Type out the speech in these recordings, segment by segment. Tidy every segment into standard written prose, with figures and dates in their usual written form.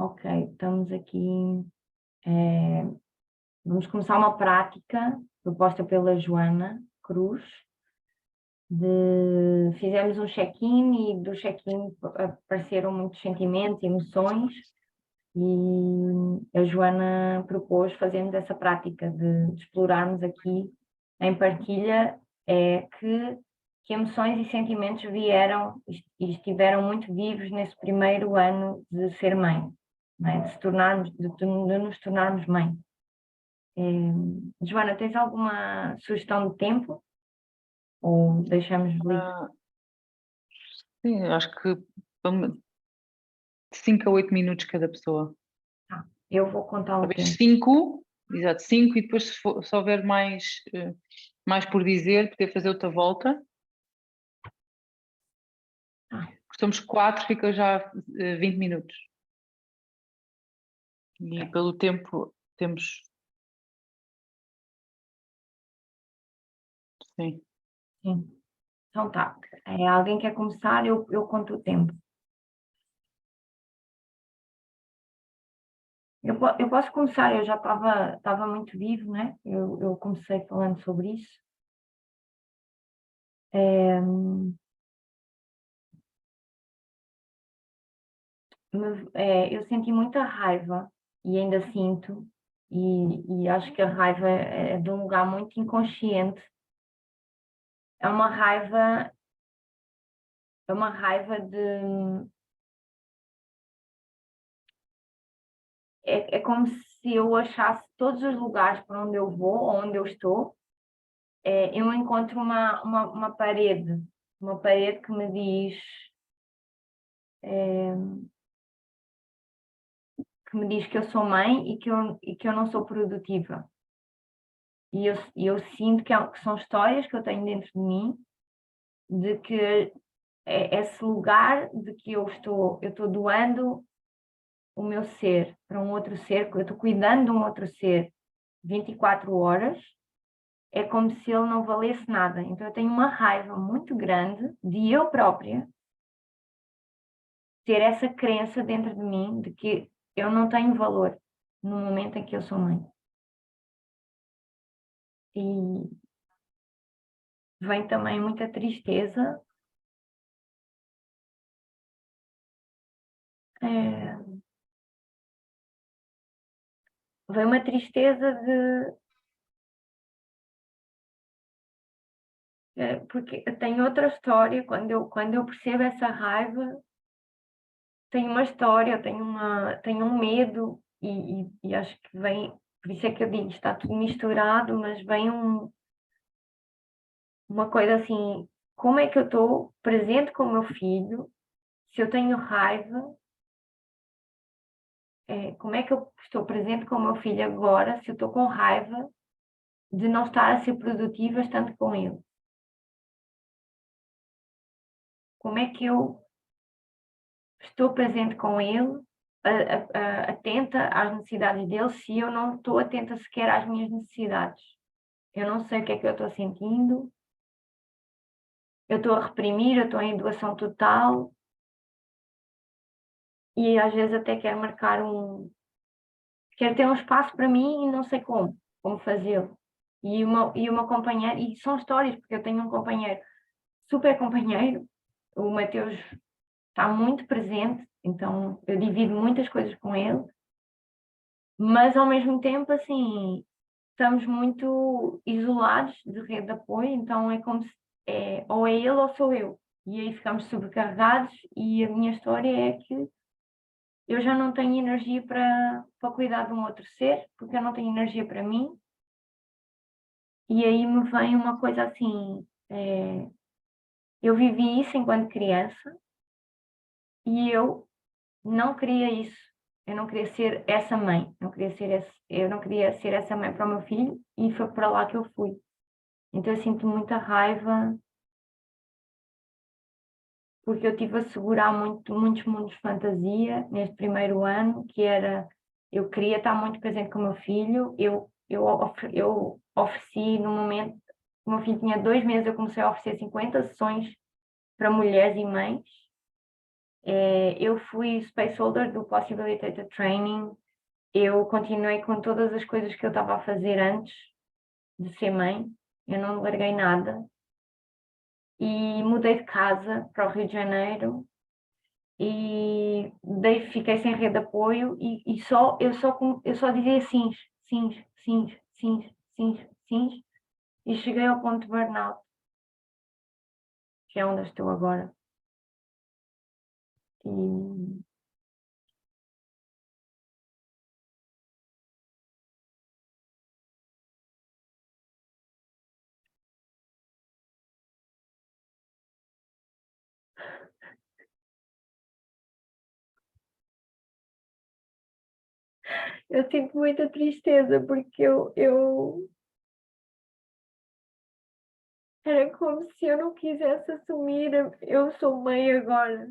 Ok, estamos aqui. Vamos começar uma prática proposta pela Joana Cruz. Fizemos um check-in e do check-in apareceram muitos sentimentos, emoções, e a Joana propôs fazermos essa prática de explorarmos aqui em partilha que emoções e sentimentos vieram e estiveram muito vivos nesse primeiro ano de ser mãe, não é? de nos tornarmos mãe. Joana, tens alguma sugestão de tempo? Ou deixamos livre? Sim, acho que 5 a 8 minutos cada pessoa. Eu vou contar o Talvez tempo. 5, exato, 5, e depois se houver mais por dizer, poder fazer outra volta. Somos 4, fica já 20 minutos. E pelo tempo temos... Sim. Sim. Então tá. Alguém quer começar? Eu conto o tempo. Eu posso começar, eu já estava muito vivo, né? Eu comecei falando sobre isso. Eu senti muita raiva e ainda sinto, e acho que a raiva é de um lugar muito inconsciente. É uma raiva de... É como se eu achasse todos os lugares para onde eu vou, ou onde eu estou, eu encontro uma parede que me diz, que eu sou mãe e que eu não sou produtiva. E eu sinto que são histórias que eu tenho dentro de mim, de que esse lugar de que eu estou doando o meu ser para um outro ser, eu estou cuidando de um outro ser 24 horas, é como se ele não valesse nada. Então eu tenho uma raiva muito grande de eu própria ter essa crença dentro de mim de que eu não tenho valor no momento em que eu sou mãe. E vem também muita tristeza. Vem uma tristeza porque tem outra história, quando eu percebo essa raiva, tem uma história, tenho um medo, e acho que vem, por isso é que eu digo, está tudo misturado, mas vem uma coisa assim: como é que eu estou presente com o meu filho, se eu tenho raiva, como é que eu estou presente com o meu filho agora, se eu estou com raiva de não estar a ser produtiva estando com ele? Como é que eu estou presente com ele, atenta às necessidades dele, se eu não estou atenta sequer às minhas necessidades? Eu não sei o que é que eu estou sentindo, eu estou a reprimir, eu estou em doação total, e às vezes até quero ter um espaço para mim e não sei como fazê-lo. E uma companheira, e são histórias, porque eu tenho um companheiro, super companheiro, o Mateus está muito presente, então eu divido muitas coisas com ele, mas ao mesmo tempo, assim, estamos muito isolados de rede de apoio, então é como se ou é ele ou sou eu. E aí ficamos sobrecarregados, e a minha história é que eu já não tenho energia para cuidar de um outro ser, porque eu não tenho energia para mim. E aí me vem uma coisa assim, eu vivi isso enquanto criança e eu não queria isso. Eu não queria ser essa mãe, eu não queria ser essa mãe para o meu filho, e foi para lá que eu fui. Então eu sinto muita raiva porque eu tive a segurar muitos mundos de fantasia neste primeiro ano, que era, eu queria estar muito presente com o meu filho, eu ofereci, no momento, o meu filho tinha 2 meses, eu comecei a oferecer 50 sessões para mulheres e mães, Eu fui space holder do Possibilitated Training, eu continuei com todas as coisas que eu estava a fazer antes de ser mãe, eu não larguei nada e mudei de casa para o Rio de Janeiro e fiquei sem rede de apoio e eu só dizia sims, sims, sims, sims, sims, sims e cheguei ao ponto de burnout, que é onde eu estou agora. E eu sinto muita tristeza porque eu era como se eu não quisesse assumir, eu sou mãe agora.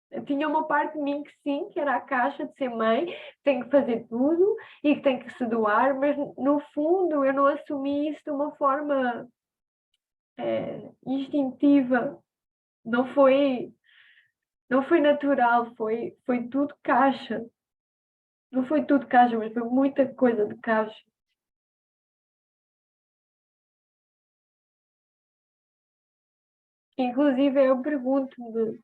Eu tinha uma parte de mim que sim, que era a caixa de ser mãe, que tem que fazer tudo e que tem que se doar, mas no fundo eu não assumi isso de uma forma instintiva. Não foi, não foi natural, foi tudo caixa. Não foi tudo caixa, mas foi muita coisa de caixa. Inclusive eu pergunto-me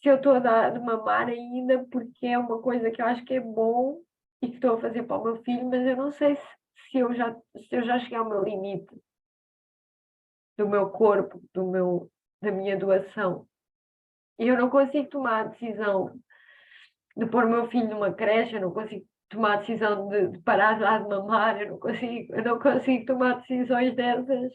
se eu estou a dar de mamar ainda, porque é uma coisa que eu acho que é bom e que estou a fazer para o meu filho, mas eu não sei se eu já cheguei ao meu limite do meu corpo, da minha doação. E eu não consigo tomar a decisão de pôr o meu filho numa creche, eu não consigo tomar a decisão de parar de dar de mamar, eu não consigo tomar decisões dessas.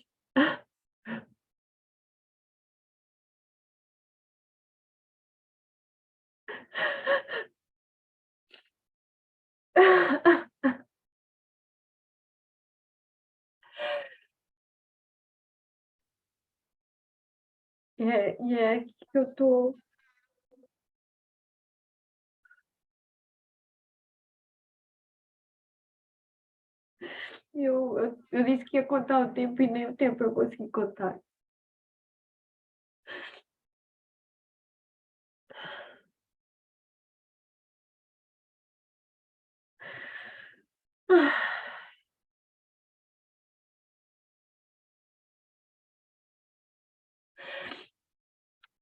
E é aqui que eu estou. Eu disse que ia contar o tempo e nem o tempo eu consegui contar.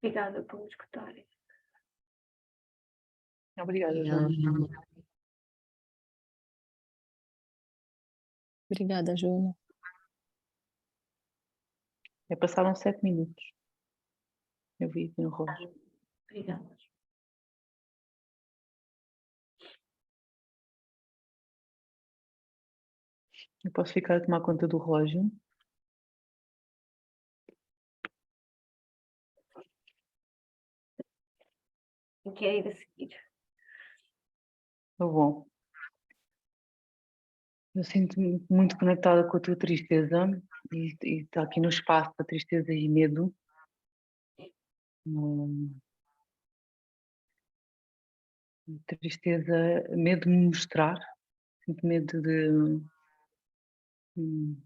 Obrigada por me escutarem. Obrigada, Joana. Obrigada, Joana. Passaram 7 minutos. Eu vi aqui no relógio. Obrigada. Eu posso ficar a tomar conta do relógio? Quero ir a seguir. Tá bom. Eu sinto-me muito conectada com a tua tristeza e está aqui no espaço da tristeza e medo. Tristeza, medo de me mostrar, sinto medo de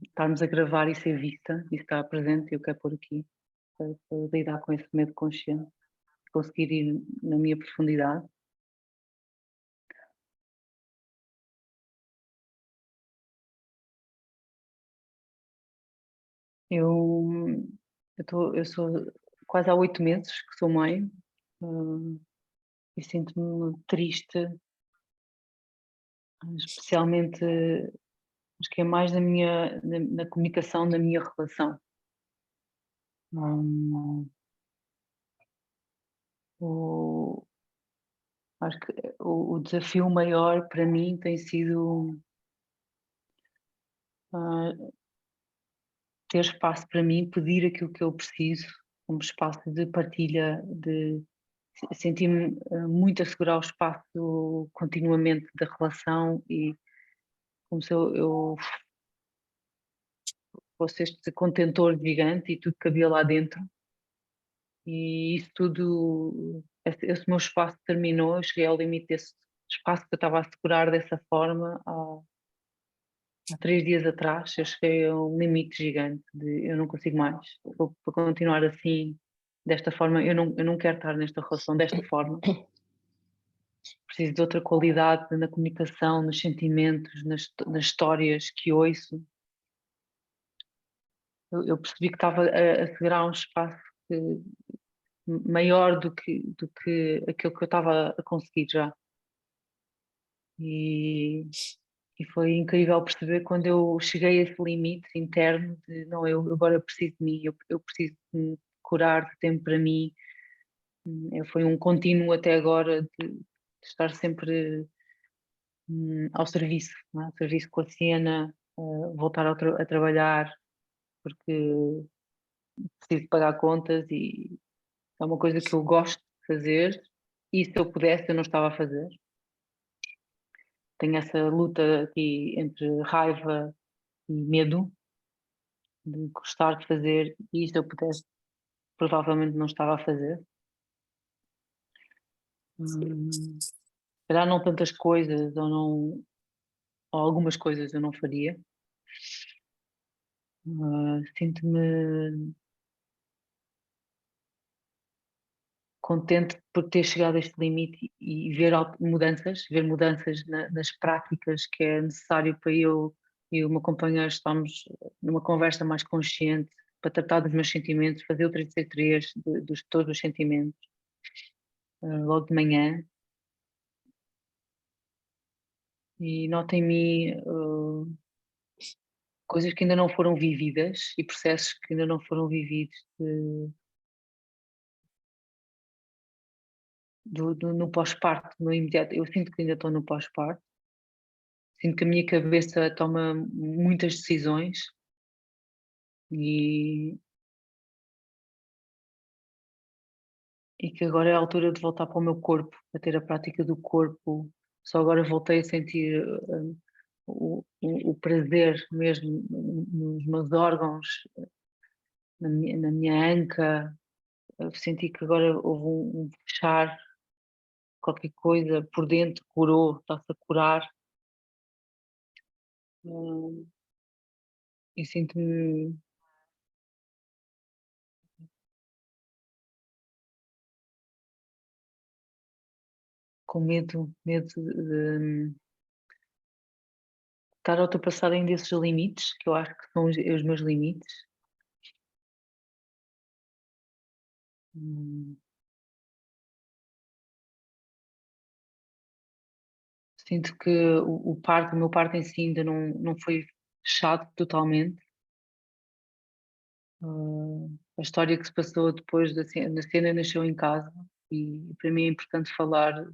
estarmos a gravar e ser vista e estar presente, e eu quero pôr aqui para lidar com esse medo consciente, conseguir ir na minha profundidade. Eu sou quase há 8 meses que sou mãe, e sinto-me triste, especialmente, acho que é mais na comunicação da minha relação. Acho que o desafio maior para mim tem sido ter espaço para mim, pedir aquilo que eu preciso, um espaço de partilha, de sentir-me muito a segurar o espaço continuamente da relação e como se eu fosse este contentor gigante e tudo cabia lá dentro. E isso tudo, esse meu espaço terminou, eu cheguei ao limite desse espaço que eu estava a segurar dessa forma há 3 dias atrás. Eu cheguei a um limite gigante de eu não consigo mais, vou continuar assim, desta forma, eu não quero estar nesta relação desta forma. Preciso de outra qualidade na comunicação, nos sentimentos, nas histórias que ouço. Eu percebi que estava a segurar um espaço maior do que aquilo que eu estava a conseguir já. E foi incrível perceber quando eu cheguei a esse limite interno de não, eu agora preciso de mim, eu preciso de me curar, de tempo para mim. Foi um contínuo até agora de estar sempre ao serviço, não é? Ao serviço com a cena, voltar a trabalhar, porque preciso pagar contas e é uma coisa que eu gosto de fazer e se eu pudesse eu não estava a fazer. Tenho essa luta aqui entre raiva e medo de gostar de fazer e se eu pudesse provavelmente não estava a fazer. Se calhar não tantas coisas ou algumas coisas eu não faria. Sinto-me contente por ter chegado a este limite e ver mudanças nas práticas que é necessário para eu e o meu companheiro estarmos numa conversa mais consciente para tratar dos meus sentimentos, fazer o 363 de todos os sentimentos, logo de manhã. E noto em mim coisas que ainda não foram vividas e processos que ainda não foram vividos no pós-parto, no imediato. Eu sinto que ainda estou no pós-parto, sinto que a minha cabeça toma muitas decisões e, e que agora é a altura de voltar para o meu corpo, a ter a prática do corpo. Só agora voltei a sentir o prazer mesmo nos meus órgãos, na minha anca. Eu senti que agora houve um fechar, qualquer coisa por dentro curou, está-se a curar. Hum, e sinto-me com medo de estar a ultrapassar ainda esses limites, que eu acho que são os meus limites. Hum, Sinto que o meu parto em si ainda não foi fechado totalmente. A história que se passou depois da cena nasceu em casa e para mim é importante falar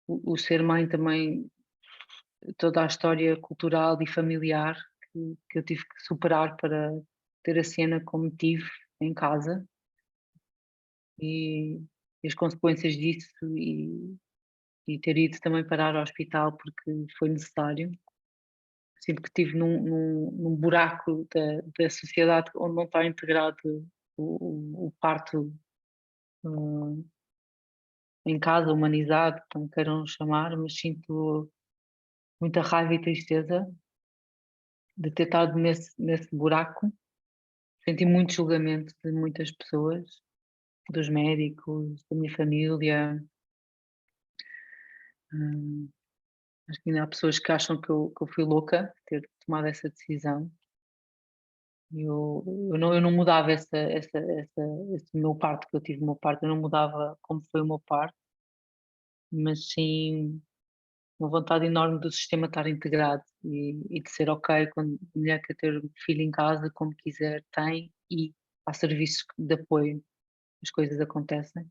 o ser mãe também, toda a história cultural e familiar que eu tive que superar para ter a cena como tive em casa e as consequências disso e ter ido também parar ao hospital porque foi necessário. Sinto que estive num buraco da sociedade onde não está integrado o parto em casa, humanizado, como queiram chamar, mas sinto muita raiva e tristeza de ter estado nesse buraco. Senti muito julgamento de muitas pessoas, dos médicos, da minha família. Hum, Acho que ainda há pessoas que acham que eu fui louca ter tomado essa decisão. Eu não mudava esse meu parto, que eu tive o meu parto, eu não mudava como foi o meu parto, mas sim uma vontade enorme do sistema estar integrado e de ser ok quando a mulher quer ter o filho em casa, como quiser, tem e há serviços de apoio, as coisas acontecem.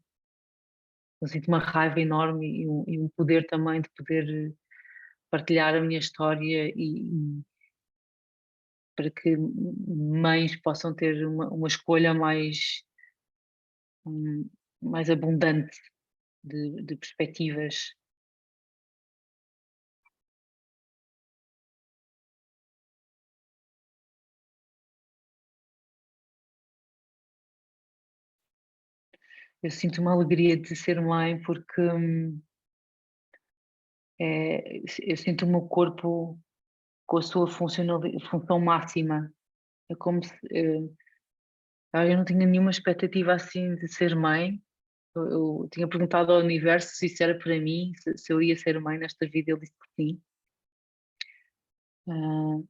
Eu sinto uma raiva enorme e um poder também de poder partilhar a minha história e para que mães possam ter uma escolha hum, mais abundante de perspectivas. Eu sinto uma alegria de ser mãe porque eu sinto o meu corpo com a sua função máxima. É como se Eu não tinha nenhuma expectativa assim de ser mãe. Eu tinha perguntado ao universo se isso era para mim, se eu ia ser mãe nesta vida, ele disse que sim. Ah,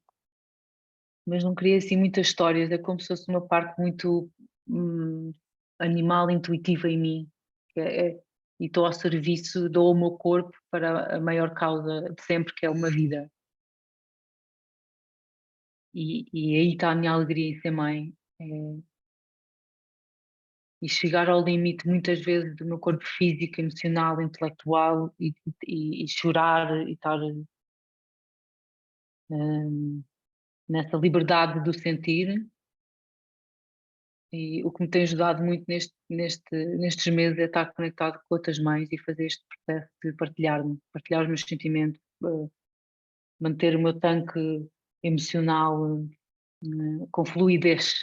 mas não queria assim muitas histórias, é como se fosse uma parte muito hum, animal, intuitiva em mim. Que e estou ao serviço, dou o meu corpo para a maior causa de sempre, que é uma vida. E aí está a minha alegria em ser mãe. É, e chegar ao limite muitas vezes do meu corpo físico, emocional, intelectual e chorar e estar hum, nessa liberdade do sentir. E o que me tem ajudado muito nestes meses é estar conectado com outras mães e fazer este processo de partilhar os meus sentimentos, manter o meu tanque emocional com fluidez,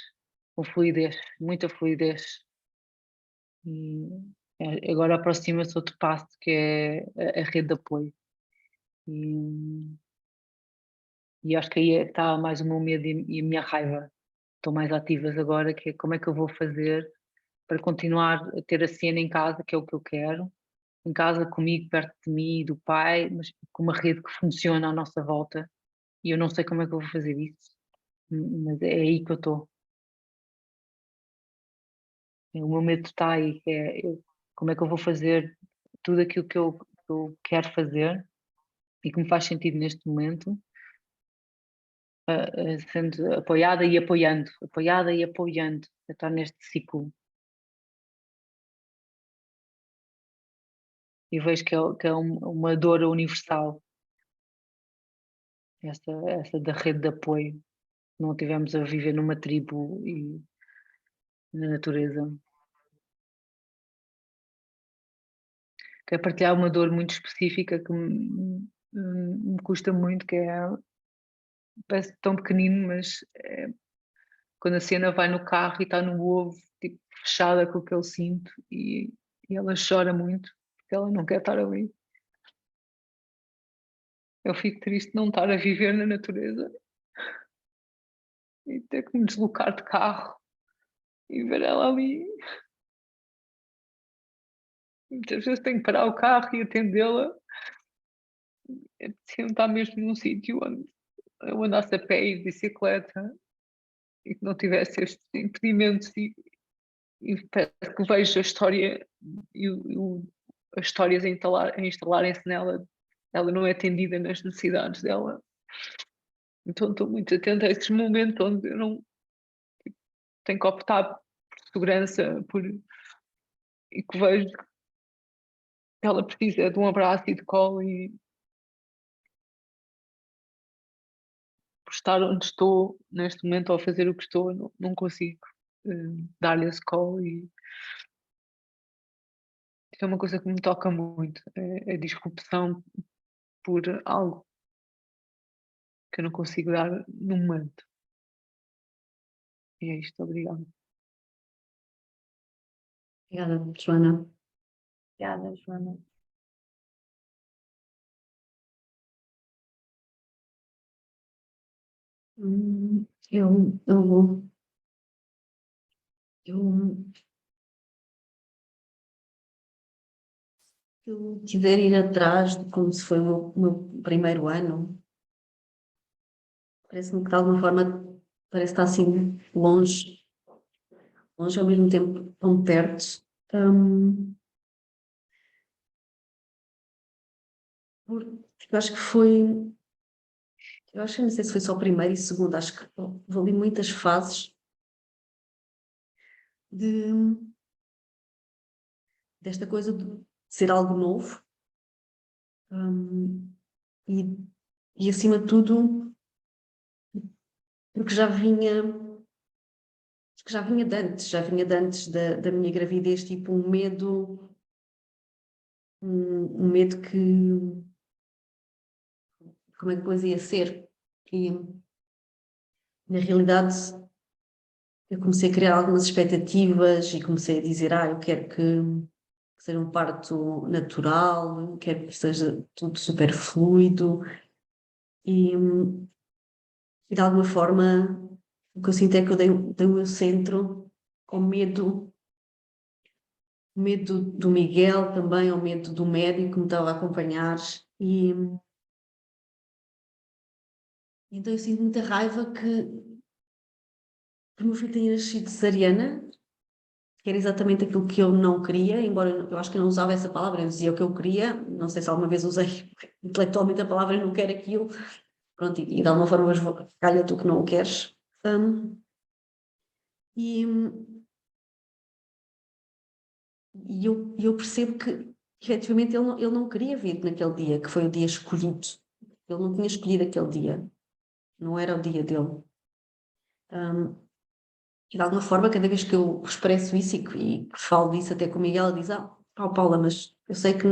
muita fluidez. E agora aproxima-se outro passo que é a rede de apoio. E, e acho que aí está mais o meu medo e a minha raiva. Estão mais ativas agora, que é como é que eu vou fazer para continuar a ter a cena em casa, que é o que eu quero, em casa comigo, perto de mim e do pai, mas com uma rede que funciona à nossa volta. E eu não sei como é que eu vou fazer isso, mas é aí que eu estou. O meu medo está aí, que é como é que eu vou fazer tudo aquilo que eu quero fazer e que me faz sentido neste momento, sendo apoiada e apoiando, a estar neste ciclo. E vejo que é uma dor universal, essa da rede de apoio. Não tivemos a viver numa tribo e na natureza. Quero partilhar uma dor muito específica que me custa muito, que é, parece tão pequenino, mas quando a cena vai no carro e está no ovo, tipo, fechada com o que eu sinto, e ela chora muito, porque ela não quer estar ali. Eu fico triste de não estar a viver na natureza e ter que me deslocar de carro e ver ela ali. Muitas vezes tenho que parar o carro e atendê-la. Se não está mesmo num sítio onde eu andasse a pé e de bicicleta e que não tivesse estes impedimentos e parece que vejo a história e as histórias a instalarem-se nela, ela não é atendida nas necessidades dela. Então estou muito atenta a esses momentos onde eu não tenho que optar por segurança, e que vejo que ela precisa de um abraço e de colo e por estar onde estou neste momento ou fazer o que estou, não consigo dar-lhe esse colo e isso é uma coisa que me toca muito, é a disrupção por algo que eu não consigo dar no momento. E é isto, obrigada. Obrigada, Joana. Obrigada, Joana. Eu eu quiser ir atrás de como se foi o meu primeiro ano, parece-me que de alguma forma parece estar assim longe, longe ao mesmo tempo tão perto. Porque eu acho que foi, eu acho que não sei se foi só o primeiro e segundo, acho que houve ali muitas fases de, desta coisa de ser algo novo, hum, e, e acima de tudo, porque já vinha de antes da minha gravidez, tipo um medo que, como é que depois ia ser? E na realidade eu comecei a criar algumas expectativas e comecei a dizer, eu quero que seja um parto natural, quero que seja tudo super fluido e, de alguma forma o que eu sinto é que eu dei o meu centro ao medo do Miguel também, ao medo do médico que me estava a acompanhar. E então eu sinto muita raiva que o meu filho tenha nascido cesariana, que era exatamente aquilo que eu não queria, embora eu acho que eu não usava essa palavra, eu dizia o que eu queria, não sei se alguma vez usei intelectualmente a palavra eu não quero aquilo, pronto, e de alguma forma calha tu que não o queres. E, eu percebo que efetivamente ele não queria vir naquele dia, que foi o dia escolhido. Ele não tinha escolhido aquele dia, não era o dia dele. E de alguma forma, cada vez que eu expresso isso e que falo disso até com o Miguel, ele diz: Paula, mas eu sei que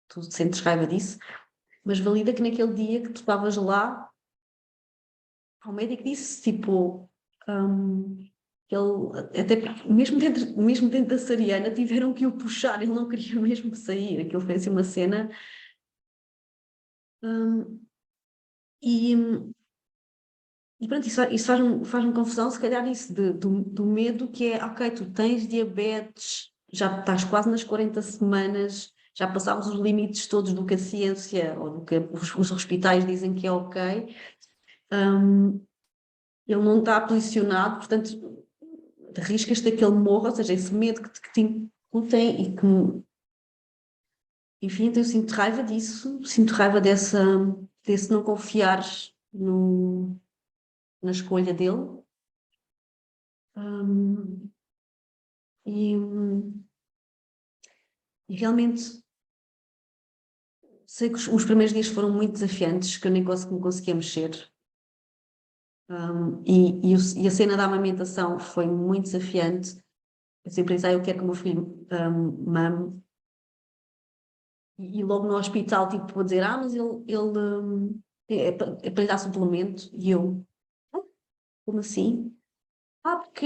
tu sentes raiva disso, mas valida que naquele dia que tu estavas lá, o médico disse, tipo, ele, até mesmo dentro da cesariana, tiveram que o puxar, ele não queria mesmo sair, aquilo foi assim uma cena. E pronto, isso faz-me confusão, se calhar isso do medo que é, ok, tu tens diabetes, já estás quase nas 40 semanas, já passámos os limites todos do que a ciência ou do que os hospitais dizem que é ok, ele não está posicionado, portanto, arriscas-te a que ele morra, ou seja, esse medo que te incutem e que, enfim, então eu sinto raiva disso, sinto raiva desse não confiar na escolha dele. E realmente sei que os primeiros dias foram muito desafiantes, que eu nem me conseguia mexer. E a cena da amamentação foi muito desafiante. Eu sempre disse, eu quero que o meu filho mame. E logo no hospital, tipo, vou dizer, mas ele é para lhe dar suplemento. E eu, como assim? Porque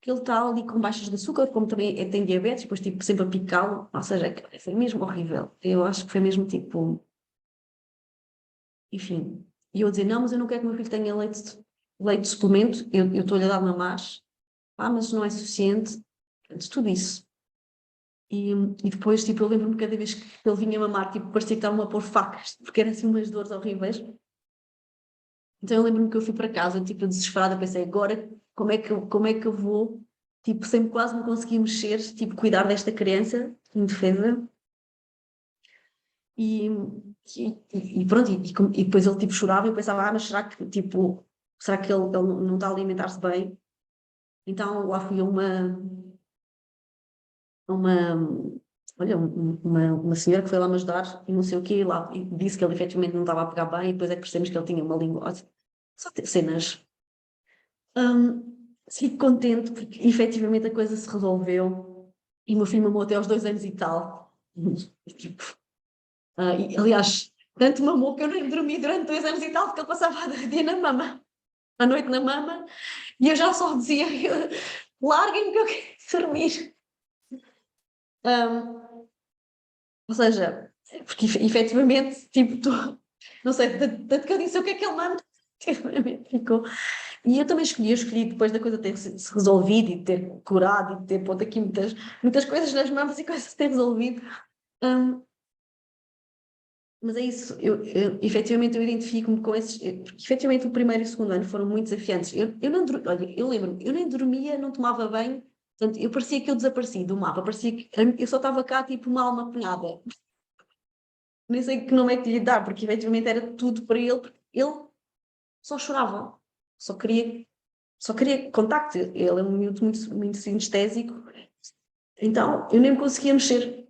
ele está ali com baixas de açúcar, como também tem diabetes, depois tipo sempre a picá-lo, ou seja, foi mesmo horrível. Eu acho que foi mesmo tipo, enfim. E eu a dizer, não, mas eu não quero que o meu filho tenha leite de suplemento, eu estou-lhe a dar mamar, mas não é suficiente, antes tudo isso. E depois, tipo, eu lembro-me cada vez que ele vinha mamar, tipo, parecia que estavam a pôr facas, porque eram assim umas dores horríveis. Então eu lembro-me que eu fui para casa, tipo, desesperada, pensei, agora como é que eu vou, tipo, sem quase me conseguir mexer, tipo, cuidar desta criança indefesa. E, e pronto, e depois ele, tipo, chorava e eu pensava, mas será que, tipo, será que ele não está a alimentar-se bem? Então lá fui a uma, olha, uma senhora que foi lá me ajudar e não sei o quê, e disse que ele efetivamente não estava a pegar bem, e depois é que percebemos que ele tinha uma língua, só cenas. Fico contente porque efetivamente a coisa se resolveu e o meu filho mamou até aos 2 anos e tal. Tipo, aliás, tanto mamou que eu nem dormi durante 2 anos e tal, porque ele passava a dia na mama, à noite na mama, e eu já só dizia: larguem-me que eu quero dormir. Ou seja, porque efetivamente, tipo, não sei, tanto que eu disse o que é que ele mama, efetivamente ficou. E eu escolhi depois da coisa ter se resolvido e ter curado e ter posto aqui muitas coisas nas mamas e coisas ter resolvido. Mas é isso, efetivamente eu identifico-me com esses, porque efetivamente o primeiro e o segundo ano foram muito desafiantes. Eu não, olha, eu lembro-me, eu nem dormia, não tomava banho, portanto, eu parecia que eu desapareci do mapa, parecia que eu só estava cá tipo uma alma penada. Nem sei que nome é que lhe dar, porque efetivamente era tudo para ele, porque ele só chorava, só queria, só queria contacto. Ele é um miúdo muito sinestésico, então eu nem me conseguia mexer.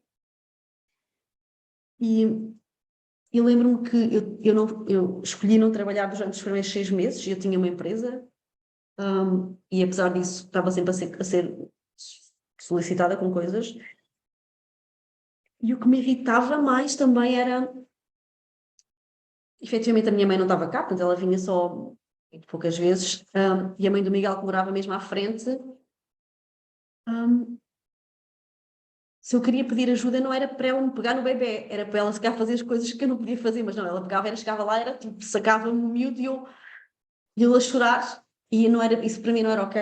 E eu lembro-me que eu escolhi não trabalhar durante os primeiros 6 meses, eu tinha uma empresa, e apesar disso estava sempre a ser solicitada com coisas. E o que me irritava mais também era, efetivamente a minha mãe não estava cá, portanto ela vinha só muito poucas vezes, e a mãe do Miguel que morava mesmo à frente. Se eu queria pedir ajuda não era para ela me pegar no bebê, era para ela se calhar fazer as coisas que eu não podia fazer, mas não, ela pegava, chegava lá, era tipo, sacava-me o miúdo e eu a chorar, E não era, isso para mim não era ok.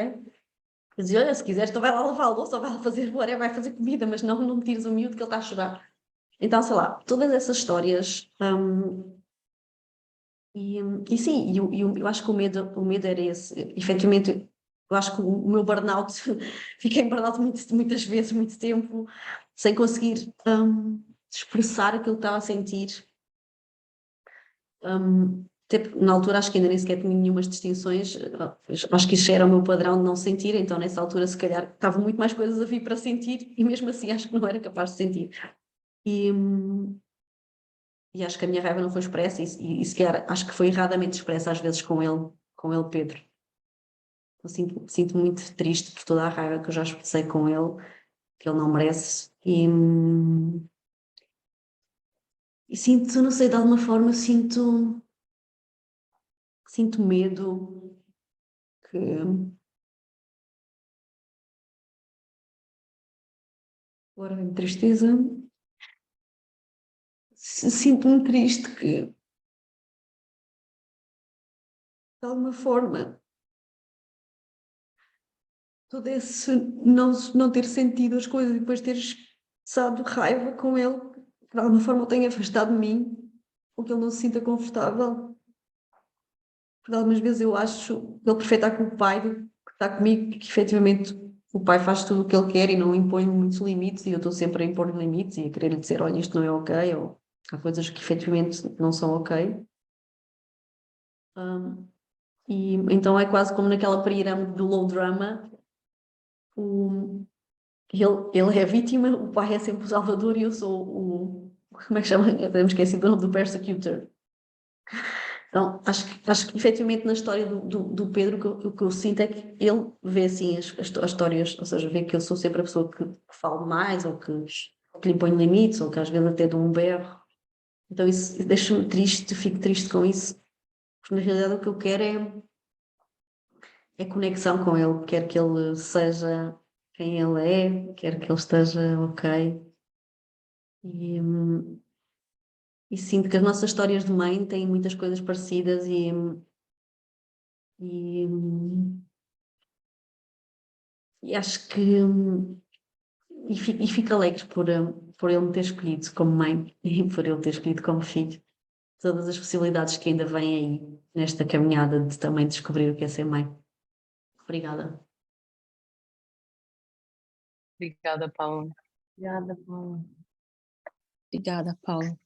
Eu dizia, olha, se quiseres, então vai lá lavar a louça, ou vai lá fazer whatever, vai fazer comida, mas não me tires o miúdo que ele está a chorar. Então, sei lá, todas essas histórias. E sim, eu acho que o medo era esse. Efetivamente, eu acho que o meu burnout, fiquei em burnout muitas vezes, muito tempo, sem conseguir expressar aquilo que estava a sentir. Até na altura acho que ainda nem sequer tinha nenhumas distinções, acho que isso já era o meu padrão de não sentir, então nessa altura se calhar estavam muito mais coisas a vir para sentir e mesmo assim acho que não era capaz de sentir. E, e acho que a minha raiva não foi expressa e se calhar acho que foi erradamente expressa às vezes com ele Pedro. Eu sinto muito triste por toda a raiva que eu já expressei com ele, que ele não merece e sinto, não sei, de alguma forma sinto medo que agora vem tristeza. Sinto-me triste que, de alguma forma, todo esse não ter sentido as coisas e depois ter expressado raiva com ele, que de alguma forma o tenha afastado de mim, ou que ele não se sinta confortável. Porque algumas vezes eu acho que ele prefere estar com o pai do que estar comigo, porque efetivamente o pai faz tudo o que ele quer e não impõe muitos limites, e eu estou sempre a impor limites e a querer lhe dizer, olha, isto não é ok, ou há coisas que efetivamente não são ok. E então é quase como naquela pirâmide do low drama, o, ele é a vítima, o pai é sempre o salvador e eu sou como é que chama? Eu me esqueci do nome do persecutor. Então, acho que efetivamente na história do Pedro o que eu sinto é que ele vê assim as histórias, ou seja, vê que eu sou sempre a pessoa que falo mais ou que lhe impõe limites ou que às vezes até dou um berro. Então isso deixa-me triste, fico triste com isso, porque na realidade o que eu quero é conexão com ele, quero que ele seja quem ele é, quero que ele esteja ok. E, e sinto que as nossas histórias de mãe têm muitas coisas parecidas e, e acho que fico alegre por ele me ter escolhido como mãe e por ele ter escolhido como filho. Todas as possibilidades que ainda vêm aí nesta caminhada de também descobrir o que é ser mãe. Obrigada. Obrigada, Paula. Obrigada, Paula. Obrigada, Paula.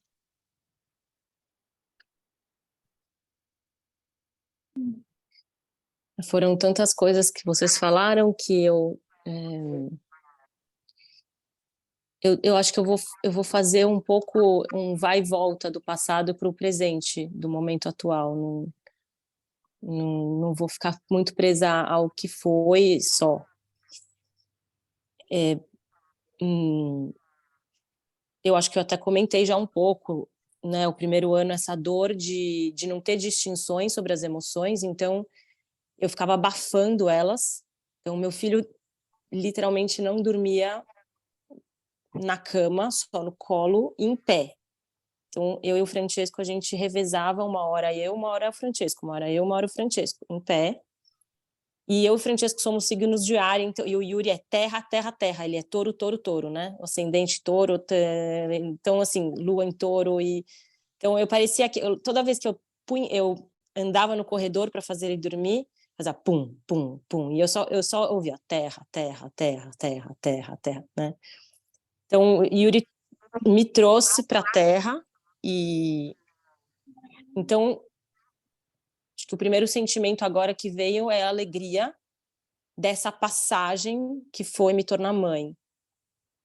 Foram tantas coisas que vocês falaram que eu acho que eu vou fazer um pouco um vai e volta do passado para o presente, do momento atual. Não vou ficar muito presa ao que foi só. Eu acho que eu até comentei já um pouco, né? O primeiro ano, essa dor de não ter distinções sobre as emoções, então eu ficava abafando elas. Então, meu filho literalmente não dormia na cama, só no colo e em pé. Então, eu e o Francesco, a gente revezava, uma hora eu, uma hora o Francesco, uma hora eu, uma hora o Francesco, em pé. E eu e o Francesco somos signos de ar, então, e o Yuri é terra, terra, terra, ele é touro, touro, touro, né? O ascendente touro, então, assim, lua em touro. Então, eu parecia que, toda vez que eu andava no corredor para fazer ele dormir, fazia pum, pum, pum, e eu só ouvia terra, terra, terra, terra, terra, terra, né? Então, o Yuri me trouxe para a Terra e então acho que o primeiro sentimento agora que veio é a alegria dessa passagem que foi me tornar mãe,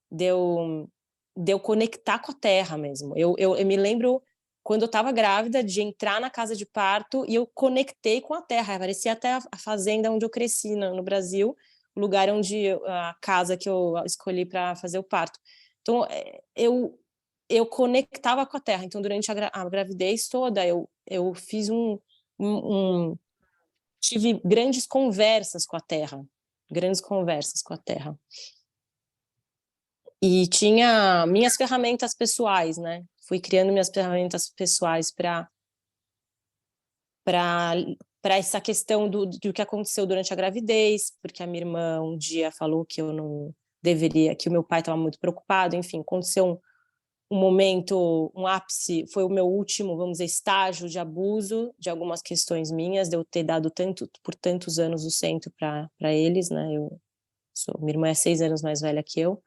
de eu conectar com a Terra mesmo. Eu me lembro quando eu estava grávida de entrar na casa de parto e eu conectei com a Terra. Parecia até a fazenda onde eu cresci no Brasil, o lugar onde a casa que eu escolhi para fazer o parto. Então eu conectava com a terra. Então, durante a gravidez toda, eu fiz tive grandes conversas com a terra, grandes conversas com a terra. E tinha minhas ferramentas pessoais, né? Fui criando minhas ferramentas pessoais para para essa questão do que aconteceu durante a gravidez, porque a minha irmã um dia falou que eu não deveria, que o meu pai estava muito preocupado, enfim, aconteceu um momento, um ápice, foi o meu último, vamos dizer, estágio de abuso de algumas questões minhas, de eu ter dado por tantos anos o centro para eles, né? Minha irmã é 6 anos mais velha que eu.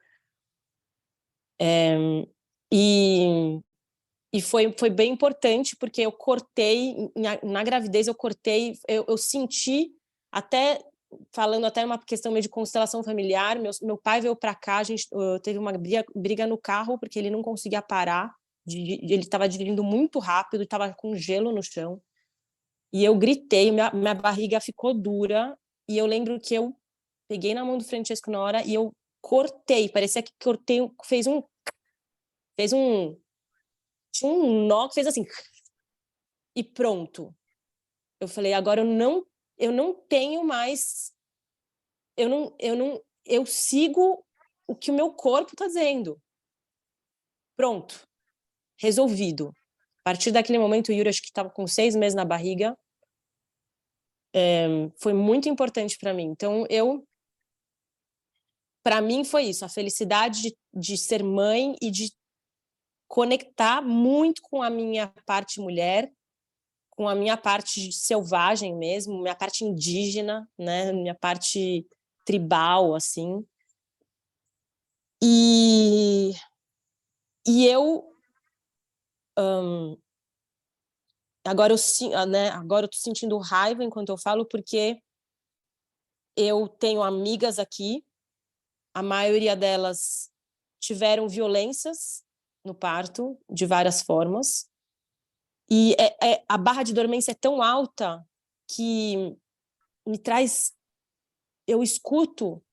E foi bem importante, porque eu cortei, na gravidez eu cortei, eu senti, até falando até uma questão meio de constelação familiar, meu pai veio para cá, a gente teve uma briga no carro, porque ele não conseguia parar, ele estava dirigindo muito rápido, estava com gelo no chão, e eu gritei, minha barriga ficou dura, e eu lembro que eu peguei na mão do Francesco na hora, e eu cortei, parecia que cortei, fez um tinha um nó que fez assim, e pronto. Eu falei, agora eu não tenho mais, eu sigo o que o meu corpo está dizendo. Pronto, resolvido. A partir daquele momento, o Yuri, acho que estava com 6 meses na barriga, foi muito importante para mim. Então, para mim foi isso, a felicidade de ser mãe e de conectar muito com a minha parte mulher, com a minha parte selvagem mesmo, minha parte indígena, né, minha parte tribal, assim. E eu agora agora eu tô sentindo raiva enquanto eu falo, porque eu tenho amigas aqui, a maioria delas tiveram violências no parto, de várias formas, e a barra de dormência é tão alta que me traz, eu escuto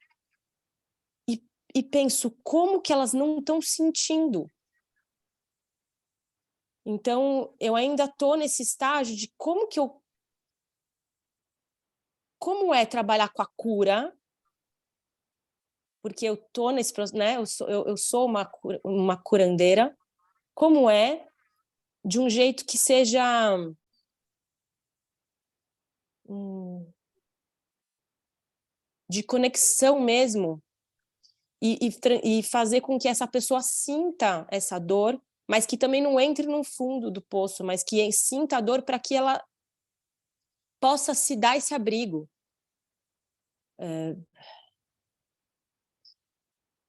e penso, como que elas não estão sentindo? Então, eu ainda estou nesse estágio de como é trabalhar com a cura, porque eu estou nesse processo, né? Eu sou uma curandeira, como é de um jeito que seja de conexão mesmo, e fazer com que essa pessoa sinta essa dor, mas que também não entre no fundo do poço, mas que sinta a dor para que ela possa se dar esse abrigo.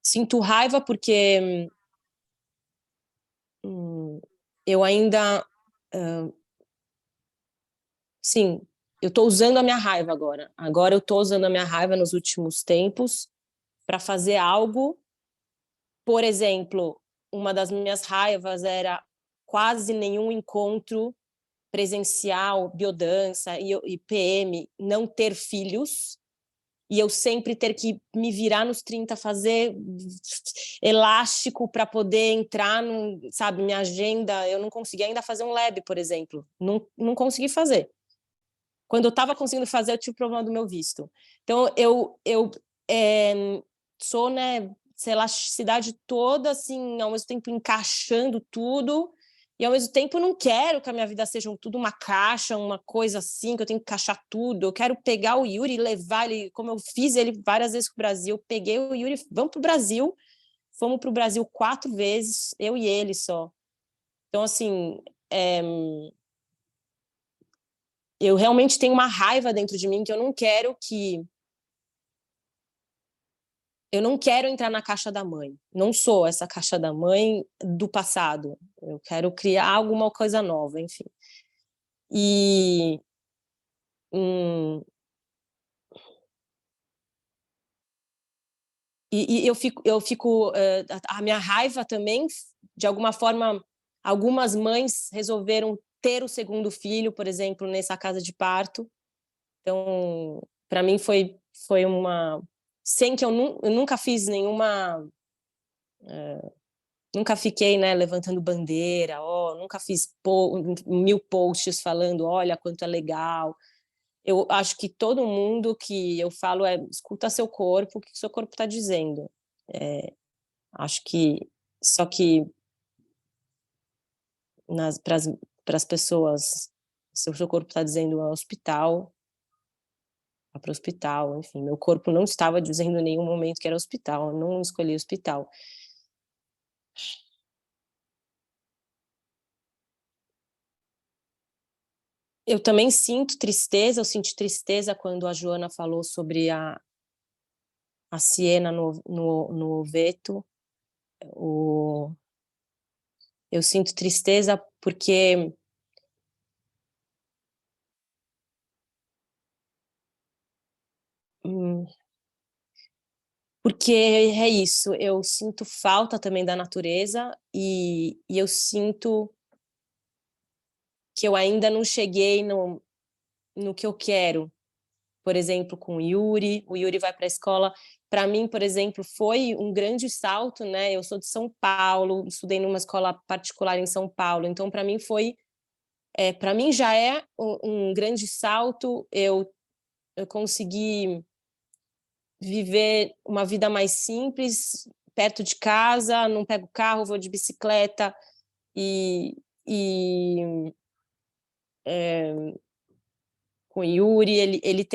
Sinto raiva porque eu ainda... sim, eu estou usando a minha raiva agora. Agora eu estou usando a minha raiva nos últimos tempos para fazer algo. Por exemplo, uma das minhas raivas era quase nenhum encontro presencial, biodança e PM, não ter filhos, e eu sempre ter que me virar nos 30, fazer elástico para poder entrar, sabe, minha agenda. Eu não consegui ainda fazer um lab, por exemplo, não consegui fazer. Quando eu estava conseguindo fazer, eu tive problema do meu visto. Então, eu sou, né, essa elasticidade toda, assim, ao mesmo tempo encaixando tudo, e ao mesmo tempo não quero que a minha vida seja tudo uma caixa, uma coisa assim, que eu tenho que encaixar tudo. Eu quero pegar o Yuri e levar ele, como eu fiz ele várias vezes para o Brasil. Eu peguei o Yuri, vamos para o Brasil. Fomos para o Brasil 4 vezes, eu e ele só. Então, assim, eu realmente tenho uma raiva dentro de mim que eu não quero entrar na caixa da mãe. Não sou essa caixa da mãe do passado. Eu quero criar alguma coisa nova, enfim. E eu fico a minha raiva também, de alguma forma, algumas mães resolveram ter o segundo filho, por exemplo, nessa casa de parto. Então, para mim foi uma... sem que eu nunca fiz nenhuma... nunca fiquei, né, levantando bandeira, nunca fiz 1000 posts falando, olha quanto é legal. Eu acho que todo mundo que eu falo escuta seu corpo, o que seu corpo está dizendo. Acho que... só que para as pessoas Se o seu corpo está dizendo ao hospital, vá para o hospital, enfim, meu corpo não estava dizendo em nenhum momento que era hospital, eu não escolhi hospital. Eu também sinto tristeza, eu senti tristeza quando a Joana falou sobre a Siena no Oveto. Eu sinto tristeza porque porque é isso, eu sinto falta também da natureza e eu sinto que eu ainda não cheguei no que eu quero. Por exemplo, com o Yuri vai para a escola. Para mim, por exemplo, foi um grande salto, né? Eu sou de São Paulo, estudei numa escola particular em São Paulo, então para mim para mim já é um grande salto eu consegui viver uma vida mais simples, perto de casa, não pego carro, vou de bicicleta e, e com o Yuri, ele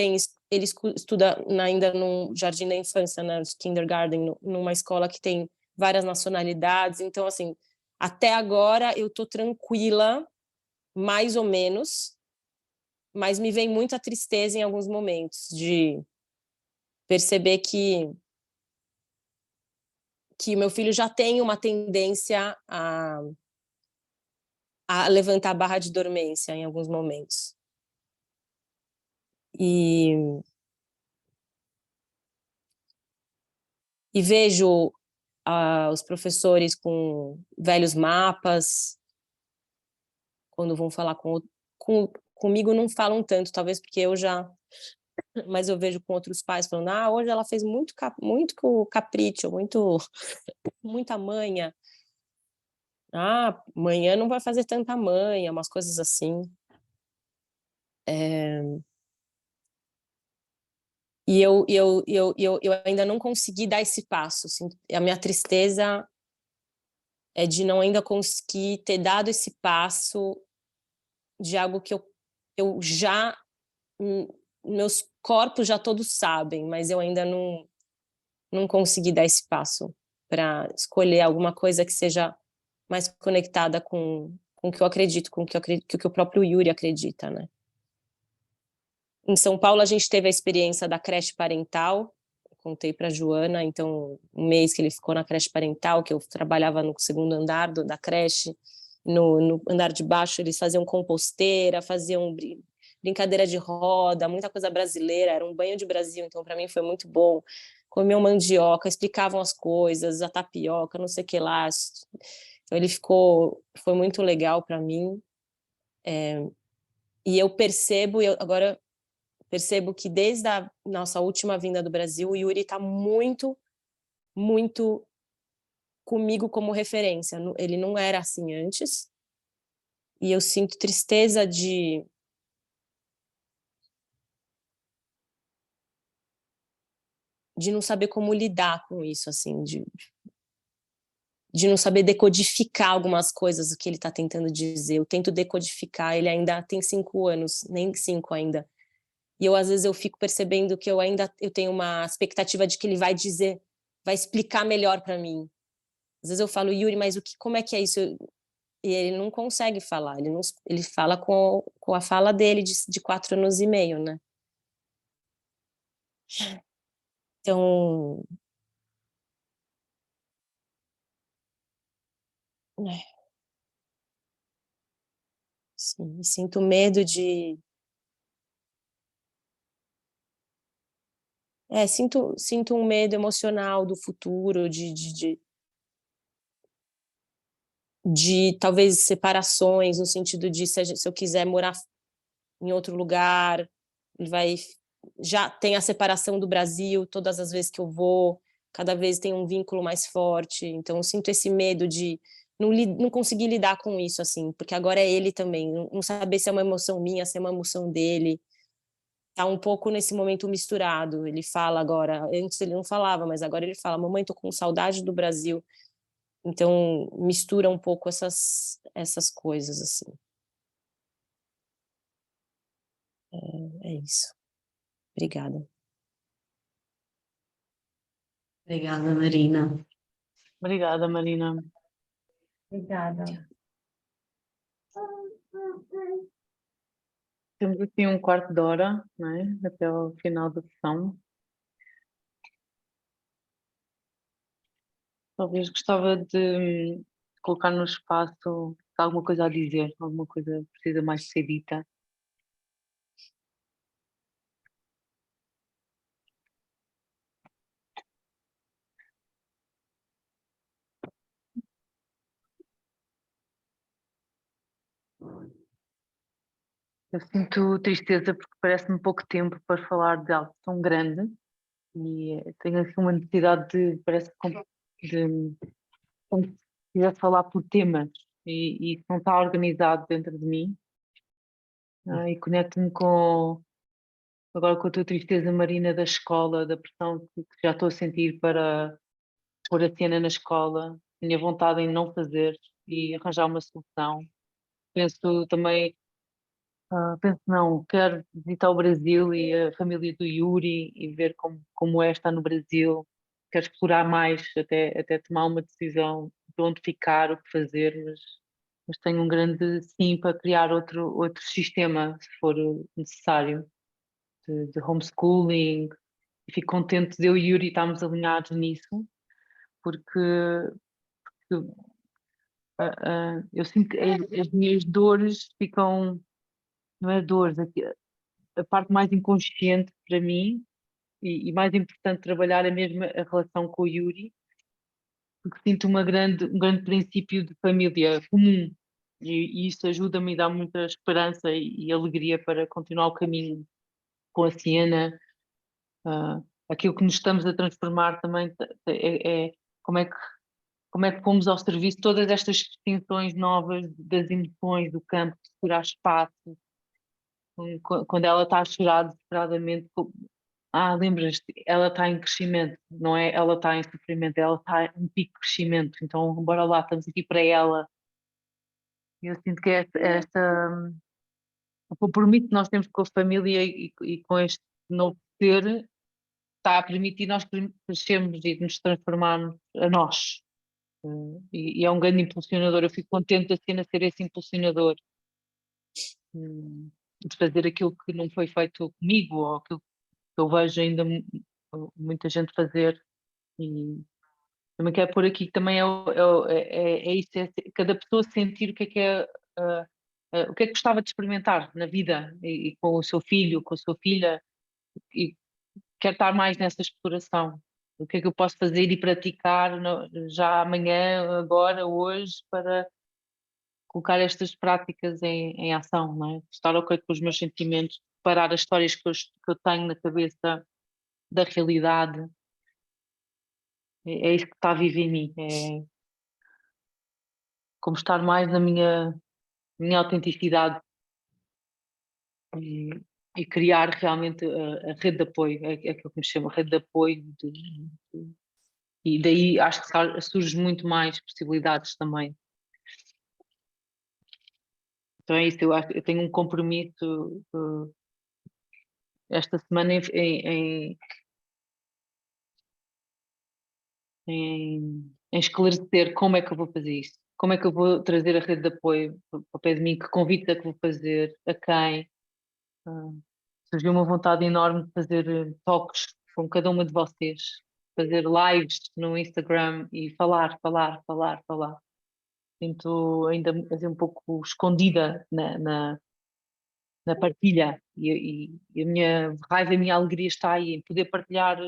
estuda ainda no jardim da infância, né, kindergarten, numa escola que tem várias nacionalidades, então assim, até agora eu tô tranquila, mais ou menos, mas me vem muita tristeza em alguns momentos de perceber que meu filho já tem uma tendência a levantar a barra de dormência em alguns momentos. E vejo os professores com velhos mapas, quando vão falar comigo não falam tanto, talvez porque eu já... Mas eu vejo com outros pais falando, hoje ela fez muito capricho, muita manha. Amanhã não vai fazer tanta manha, umas coisas assim. E eu ainda não consegui dar esse passo. Assim, a minha tristeza é de não ainda conseguir ter dado esse passo de algo que eu já... Meus corpos já todos sabem, mas eu ainda não consegui dar esse passo para escolher alguma coisa que seja mais conectada com o que eu acredito, com o que o próprio Yuri acredita, né? Em São Paulo, a gente teve a experiência da creche parental, contei para a Joana, então, um mês que ele ficou na creche parental, que eu trabalhava no segundo andar da creche, no andar de baixo eles faziam composteira, faziam brincadeira de roda, muita coisa brasileira, era um banho de Brasil, então para mim foi muito bom. Comiam mandioca, explicavam as coisas, a tapioca, não sei o que lá. Então ele foi muito legal para mim. E eu agora percebo que desde a nossa última vinda do Brasil, o Yuri está muito, muito comigo como referência. Ele não era assim antes. E eu sinto tristeza de não saber como lidar com isso, assim, de não saber decodificar algumas coisas que ele está tentando dizer. Eu tento decodificar, ele ainda tem 5 anos, nem 5 ainda. E às vezes eu fico percebendo que eu tenho uma expectativa de que ele vai dizer, vai explicar melhor para mim. Às vezes eu falo, Yuri, mas como é que é isso? E ele não consegue falar, ele fala com a fala dele de 4 anos e meio, né? Então, sim, sinto medo sinto um medo emocional do futuro, de talvez separações, no sentido de se eu quiser morar em outro lugar, já tem a separação do Brasil, todas as vezes que eu vou, cada vez tem um vínculo mais forte, então eu sinto esse medo de não conseguir lidar com isso, assim, porque agora é ele também, não saber se é uma emoção minha, se é uma emoção dele, tá um pouco nesse momento misturado, ele fala agora, antes ele não falava, mas agora ele fala, mamãe, tô com saudade do Brasil, então mistura um pouco essas coisas, assim. É isso. Obrigada. Obrigada, Marina. Obrigada, Marina. Obrigada. Temos aqui um quarto de hora, não é? Até ao final da sessão. Talvez gostava de colocar no espaço alguma coisa a dizer, alguma coisa que precisa mais de ser dita. Eu sinto tristeza porque parece-me pouco tempo para falar de algo tão grande e tenho aqui uma necessidade parece de, como se quisesse falar por temas e isso não está organizado dentro de mim. E conecto-me agora com a tua tristeza, Marina, da escola, da pressão que já estou a sentir para pôr a cena na escola, minha vontade em não fazer e arranjar uma solução. Penso também, penso não, quero visitar o Brasil e a família do Yuri e ver como é estar no Brasil. Quero explorar mais até tomar uma decisão de onde ficar, o que fazer, mas tenho um grande sim para criar outro sistema, se for necessário, de homeschooling. E fico contente de eu e Yuri estarmos alinhados nisso, porque eu sinto que as minhas dores ficam, não é dores, a parte mais inconsciente para mim e mais importante trabalhar é mesmo a relação com o Yuri, porque sinto um grande princípio de família comum e isso ajuda-me e dá muita esperança e alegria para continuar o caminho com a Siena. ah, Aquilo que nos estamos a transformar também é como é que como é que pomos ao serviço todas estas distinções novas das emoções do campo, de segurar espaço, quando ela está a chorar desesperadamente. Lembras-te, ela está em crescimento, não é? Ela está em sofrimento, ela está em pico de crescimento, então bora lá, estamos aqui para ela. Eu sinto que o compromisso que nós temos com a família e com este novo ser está a permitir nós crescermos e nos transformarmos a nós. E é um grande impulsionador. Eu fico contente da cena ser esse impulsionador, de fazer aquilo que não foi feito comigo, ou aquilo que eu vejo ainda muita gente fazer. E também quero pôr aqui que também é isso, cada pessoa sentir o que é, o que é que gostava de experimentar na vida, e com o seu filho, com a sua filha, e quero estar mais nessa exploração. O que é que eu posso fazer e praticar já amanhã, agora, hoje, para colocar estas práticas em ação, não é? Estar ok com os meus sentimentos, parar as histórias que eu tenho na cabeça da realidade. É isso que está a viver em mim. É como estar mais na minha autenticidade e, e criar realmente a rede de apoio, é aquilo que me chama rede de apoio. E daí acho que surge muito mais possibilidades também. Então é isso, eu tenho um compromisso esta semana em esclarecer como é que eu vou fazer isto, como é que eu vou trazer a rede de apoio para o pé de mim, que convite é que vou fazer, a quem. Ah, Surgiu uma vontade enorme de fazer toques com cada uma de vocês, fazer lives no Instagram e falar, falar, falar, falar. Sinto ainda assim, um pouco escondida na partilha e a minha raiva e a minha alegria está aí em poder partilhar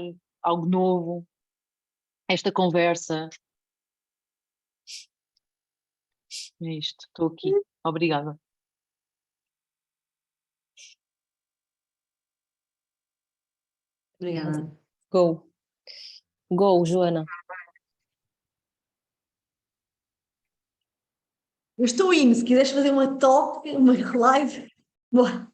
algo novo, esta conversa. É isto, estou aqui. Obrigada. Obrigada. Go. Go, Joana. Eu estou indo, se quiseres fazer uma talk, uma live, boa.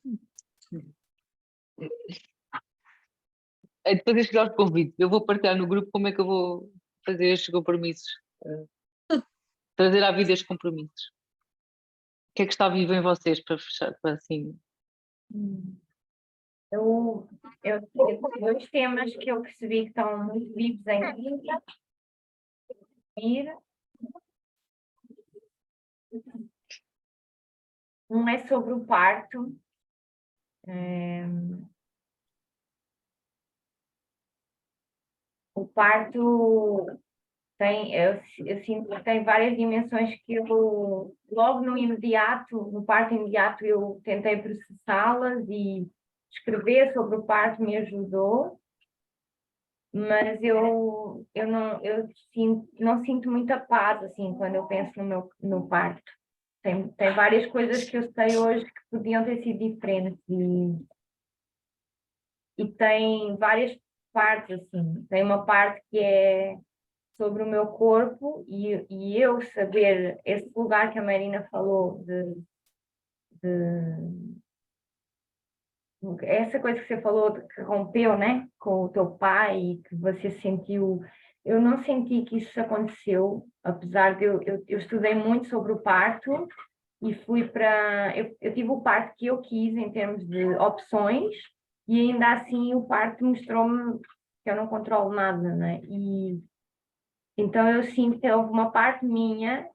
Depois de chegar aos convites, eu vou partilhar no grupo como é que eu vou fazer estes compromissos, trazer à vida estes compromissos. O que é que está vivo em vocês para fechar, para assim, Eu tenho dois temas que eu percebi que estão muito vivos em mim. Um é sobre o parto. O parto eu sinto que tem várias dimensões que eu, logo no imediato, no parto imediato, eu tentei processá-las e escrever sobre o parto me ajudou, mas não sinto muita paz assim quando eu penso no parto. Tem várias coisas que eu sei hoje que podiam ter sido diferentes e tem várias partes assim. Tem uma parte que é sobre o meu corpo e eu saber esse lugar que a Marina falou essa coisa que você falou de que rompeu, né, com o teu pai e que você sentiu. Eu não senti que isso aconteceu, apesar de eu estudei muito sobre o parto e fui para. Eu tive o parto que eu quis em termos de opções, e ainda assim o parto mostrou-me que eu não controlo nada, né? E então eu sinto que houve uma parte minha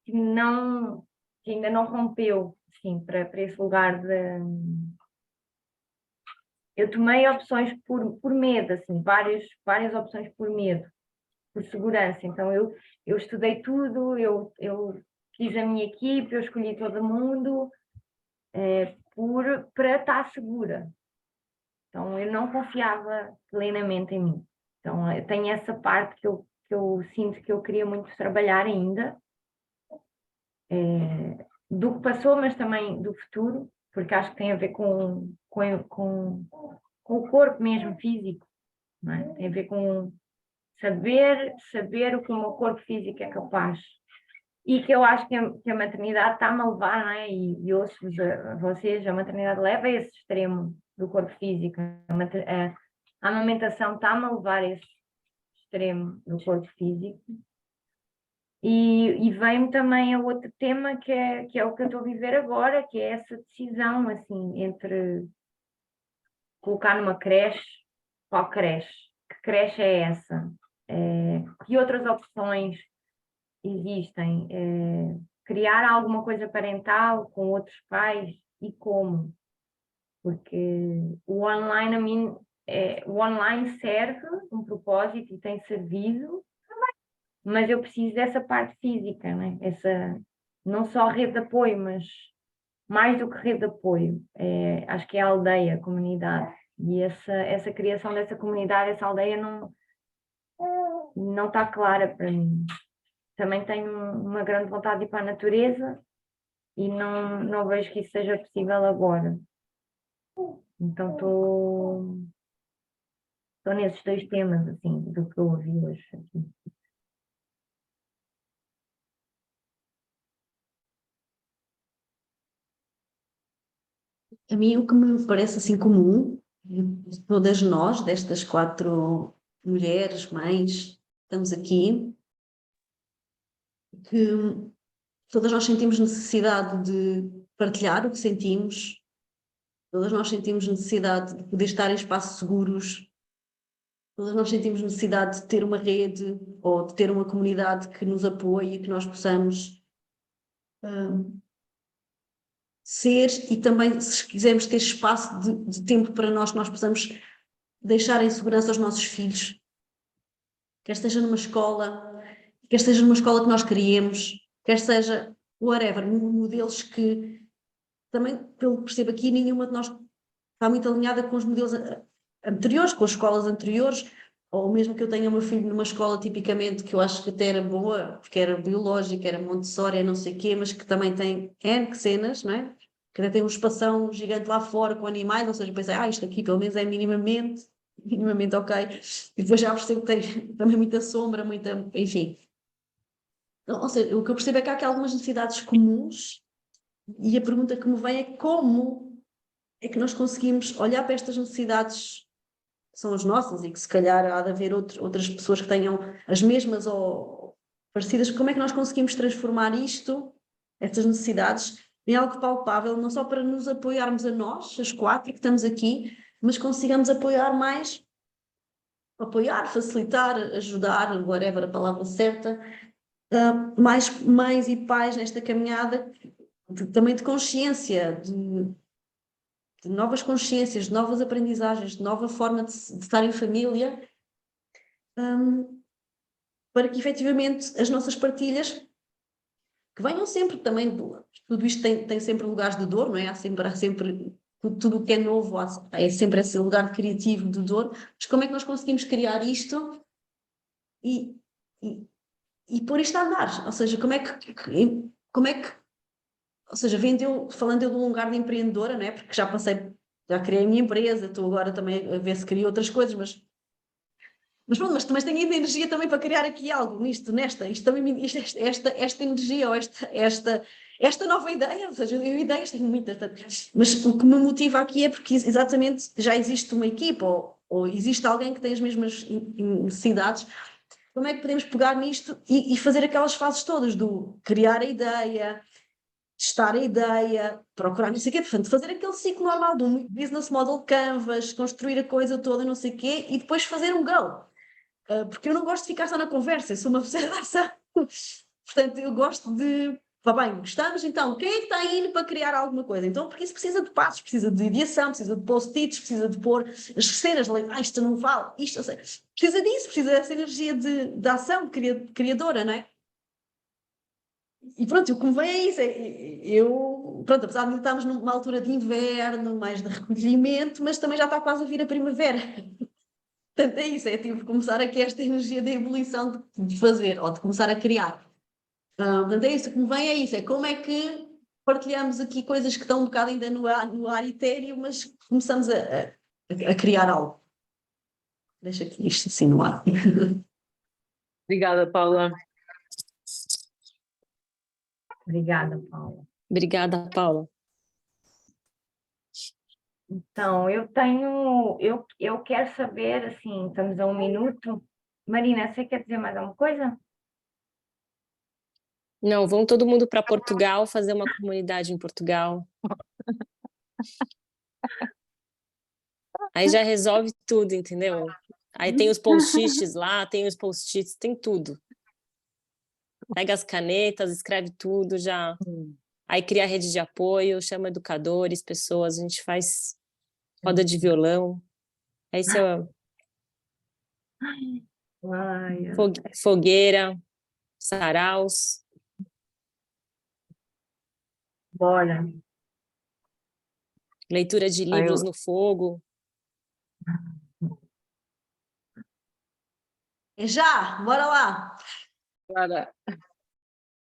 que ainda não rompeu, assim, para esse lugar de. Eu tomei opções por medo, assim, várias opções por medo, por segurança. Então eu estudei tudo, eu fiz a minha equipe, eu escolhi todo mundo para estar segura. Então eu não confiava plenamente em mim. Então eu tenho essa parte que eu sinto que eu queria muito trabalhar ainda, do que passou, mas também do futuro, porque acho que tem a ver com o corpo mesmo físico, não é? Tem a ver com saber o que o meu corpo físico é capaz. E que eu acho que a maternidade está-me a levar, não é? E ouço-vos a vocês, a maternidade leva a esse extremo do corpo físico. A amamentação está-me a levar a esse extremo do corpo físico. E vem-me também a outro tema que é o que eu estou a viver agora, que é essa decisão, assim, entre colocar numa creche, qual creche? Que creche é essa? Que outras opções existem? Criar alguma coisa parental com outros pais e como? Porque o online, a mim, o online serve um propósito e tem servido, mas eu preciso dessa parte física, né? Não só rede de apoio, mas mais do que rede de apoio. Acho que é a aldeia, a comunidade. E essa criação dessa comunidade, essa aldeia não está clara para mim. Também tenho uma grande vontade de ir para a natureza e não vejo que isso seja possível agora. Então estou nesses dois temas, assim, do que eu ouvi hoje aqui. A mim o que me parece assim comum, todas nós, destas 4 mulheres, mães, estamos aqui, que todas nós sentimos necessidade de partilhar o que sentimos, todas nós sentimos necessidade de poder estar em espaços seguros, todas nós sentimos necessidade de ter uma rede ou de ter uma comunidade que nos apoie e que nós possamos ser, e também, se quisermos ter espaço de tempo para nós, que nós possamos deixar em segurança os nossos filhos, quer seja numa escola, quer seja numa escola que nós queríamos, quer seja whatever, modelos que também, pelo que percebo aqui, nenhuma de nós está muito alinhada com os modelos anteriores, com as escolas anteriores, ou mesmo que eu tenha o meu filho numa escola tipicamente que eu acho que até era boa, porque era biológica, era Montessori, não sei o quê, mas que também tem N cenas, não é? Que até tem um espação gigante lá fora com animais, ou seja, pensei, isto aqui pelo menos é minimamente ok. E depois já percebo que tem também muita sombra, enfim. Então, ou seja, o que eu percebo é que há aqui algumas necessidades comuns e a pergunta que me vem é como é que nós conseguimos olhar para estas necessidades que são as nossas e que se calhar há de haver outras pessoas que tenham as mesmas ou parecidas, como é que nós conseguimos transformar estas necessidades, em algo palpável, não só para nos apoiarmos a nós, as 4 que estamos aqui, mas consigamos apoiar, facilitar, ajudar, whatever a palavra certa, mais mães e pais nesta caminhada, também de consciência, de novas consciências, de novas aprendizagens, de nova forma de estar em família, para que efetivamente as nossas partilhas que venham sempre também, tudo isto tem sempre lugares de dor, não é? Há sempre tudo o que é novo, é sempre esse lugar criativo de dor, mas como é que nós conseguimos criar isto e, e, e pôr isto a andar? Ou seja, ou seja, falando eu de um lugar de empreendedora, não é? Porque já criei a minha empresa, estou agora também a ver se crio outras coisas, mas pronto, mas tenho ainda energia também para criar aqui algo isto também, esta energia ou esta nova ideia, ou seja, eu ideias tenho muitas, mas o que me motiva aqui é porque exatamente já existe uma equipa ou existe alguém que tem as mesmas necessidades. Como é que podemos pegar nisto e fazer aquelas fases todas do criar a ideia, testar a ideia, procurar não sei o quê, portanto, fazer aquele ciclo normal de um business model canvas, construir a coisa toda, não sei o quê, e depois fazer um go. Porque eu não gosto de ficar só na conversa, eu sou uma pessoa de ação. Portanto, eu gosto de. Vá bem, gostamos, então, quem é que está indo para criar alguma coisa? Então, porque isso precisa de passos, precisa de ideação, precisa de post-its, precisa de pôr as cenas, isto não vale, isto, ou seja, precisa disso, precisa dessa energia de ação criadora, não é? E pronto, o que me vem é isso, pronto, apesar de estarmos numa altura de inverno, mais de recolhimento, mas também já está quase a vir a primavera. Portanto, é isso, é tipo começar aqui esta energia da ebulição de fazer, ou de começar a criar. Portanto, é isso, o que me vem é isso, é como é que partilhamos aqui coisas que estão um bocado ainda no ar etéreo, mas começamos a criar algo. Deixa aqui isto assim no ar. Obrigada, Paula. Obrigada, Paula. Obrigada, Paula. Então, eu quero saber, assim, estamos a 1 minuto. Marina, você quer dizer mais alguma coisa? Não, vão todo mundo para Portugal fazer uma comunidade em Portugal. Aí já resolve tudo, entendeu? Aí tem os post-its lá, tem os post-its, tem tudo. Pega as canetas, escreve tudo já. Aí cria rede de apoio, chama educadores, pessoas, a gente faz roda de violão. Aí você Ai, fogueira, saraus. bora. Leitura de livros no fogo. Já, bora lá. Cara,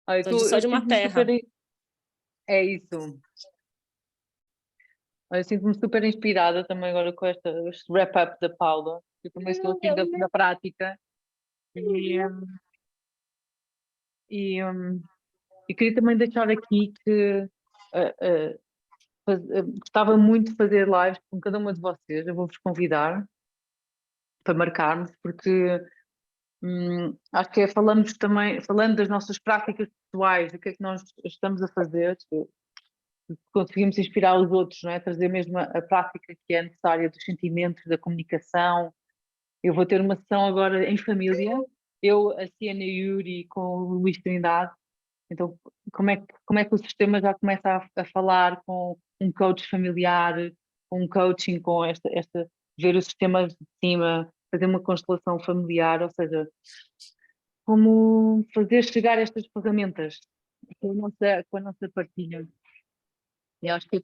Só eu de uma sinto-me terra. É isso. Eu sinto-me super inspirada também agora com este wrap-up da Paula. Eu também estou assim da prática. E queria também deixar aqui que gostava muito de fazer lives com cada uma de vocês. Eu vou-vos convidar para marcarmos, porque acho que falando das nossas práticas pessoais, do que é que nós estamos a fazer, conseguimos inspirar os outros, não é? Trazer mesmo a prática que é necessária dos sentimentos, da comunicação. Eu vou ter uma sessão agora em família, eu, a Siena e o Yuri com o Luís Trindade. Então, como é que o sistema já começa a falar com um coach familiar, com um coaching, com ver o sistema de cima, fazer uma constelação familiar, ou seja, como fazer chegar estas ferramentas com a nossa partilha. E eu acho que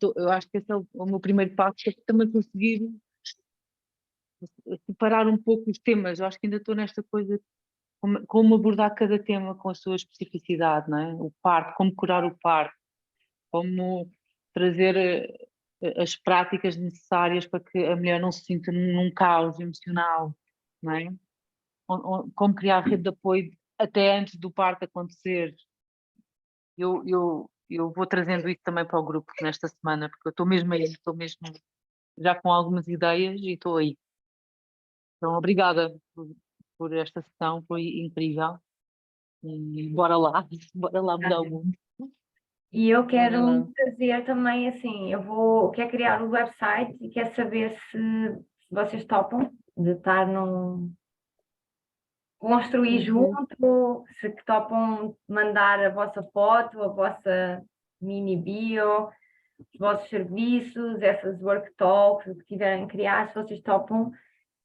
esse é o meu primeiro passo, é também conseguir separar um pouco os temas. Eu acho que ainda estou nesta coisa, como abordar cada tema com a sua especificidade, não é? O parto, como curar o parto, como trazer as práticas necessárias para que a mulher não se sinta num caos emocional, não é? Como criar rede de apoio até antes do parto acontecer. Eu vou trazendo isso também para o grupo nesta semana, porque eu estou mesmo aí, estou mesmo já com algumas ideias e estou aí. Então, obrigada por esta sessão, foi incrível. E bora lá mudar o mundo. E eu Bora quero lá. trazer também, assim, quero criar um website e quero saber se vocês topam de estar construir Uhum. junto, se topam mandar a vossa foto, a vossa mini bio, os vossos serviços, essas work talks, o que tiverem que criar, se vocês topam.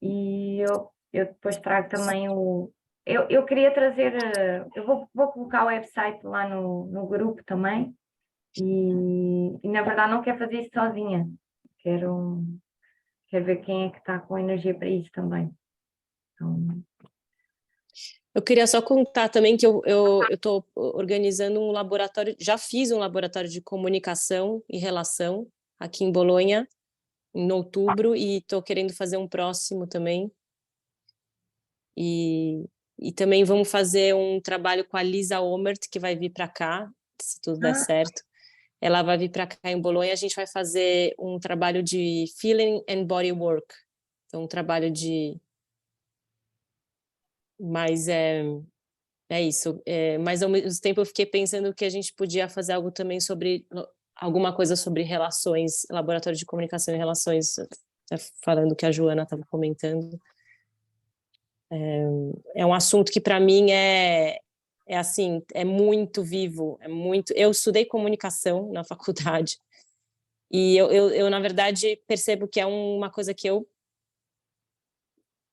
E eu depois trago também eu queria trazer, vou colocar o website lá no grupo também. E na verdade não quero fazer isso sozinha. Quero, quero ver quem é que está com energia para isso também. Então, Eu queria só contar também que eu estou organizando um laboratório, já fiz um laboratório de comunicação e relação aqui em Bolonha, em outubro, e estou querendo fazer um próximo também. E também vamos fazer um trabalho com a Lisa Omert, que vai vir para cá, se tudo der certo. Ela vai vir para cá em Bolonha, a gente vai fazer um trabalho de feeling and body work. Então, um trabalho de... Mas é isso. Mas, ao mesmo tempo, eu fiquei pensando que a gente podia fazer algo também sobre... Alguma coisa sobre relações, laboratório de comunicação e relações, falando que a Joana estava comentando. É um assunto que para mim assim, é muito vivo, é muito. Eu estudei comunicação na faculdade e eu na verdade percebo que é uma coisa que eu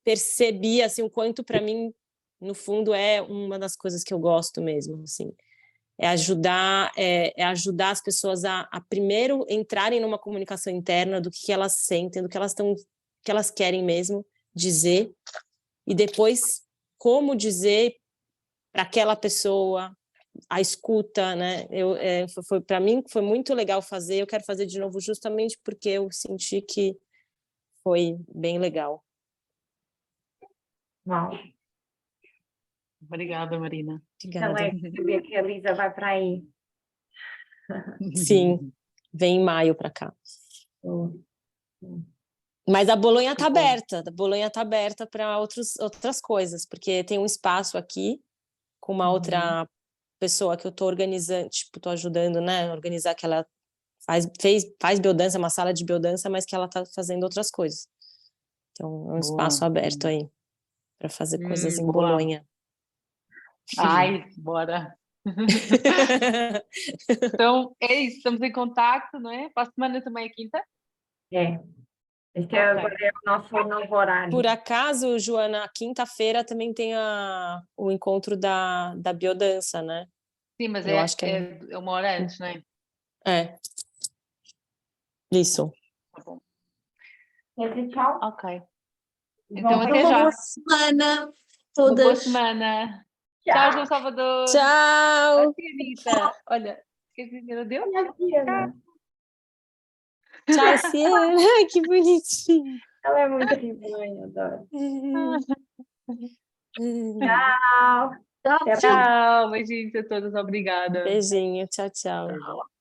percebi assim o quanto para mim no fundo é uma das coisas que eu gosto mesmo, assim, é ajudar as pessoas a primeiro entrarem numa comunicação interna do que elas sentem, do que que elas querem mesmo dizer e depois como dizer para aquela pessoa, a escuta, né? Para mim foi muito legal fazer. Eu quero fazer de novo justamente porque eu senti que foi bem legal. uau. Obrigada, Marina. Então Obrigada. é saber que a Lisa vai para aí. Sim, vem em maio para cá. Oh, Mas a Bolonha está Que bom. aberta. A Bolonha está aberta para outras coisas, porque tem um espaço aqui com uma outra pessoa que eu estou organizando, tipo, estou ajudando, né, a organizar que ela faz biodança, uma sala de biodança, mas que ela está fazendo outras coisas. Então, é um espaço Boa. aberto aí para fazer coisas em Boa. Bolonha. Ai, bora. Então, é isso, estamos em contacto, não é? Para a semana também é quinta? é. Este Ok. agora é o nosso novo horário. Por acaso, Joana, quinta-feira também tem o encontro da biodança, né? Sim, mas Eu acho que é uma hora antes, não é? é. Isso. Tá bom. Quer dizer tchau? Ok. Então, Vamos até Uma já. boa semana, Uma boa todas. semana. tchau. Tchau, João Salvador. Tchau! Anitta. Olha, queres dizer adeus? Olha aqui, Ana. Tchau, Cielo! Ai, que bonitinho! Ela é muito ribonha, adoro. Tchau, Até tchau. Tchau, beijinhos a todos, obrigada. Beijinho, tchau, tchau. Beijo.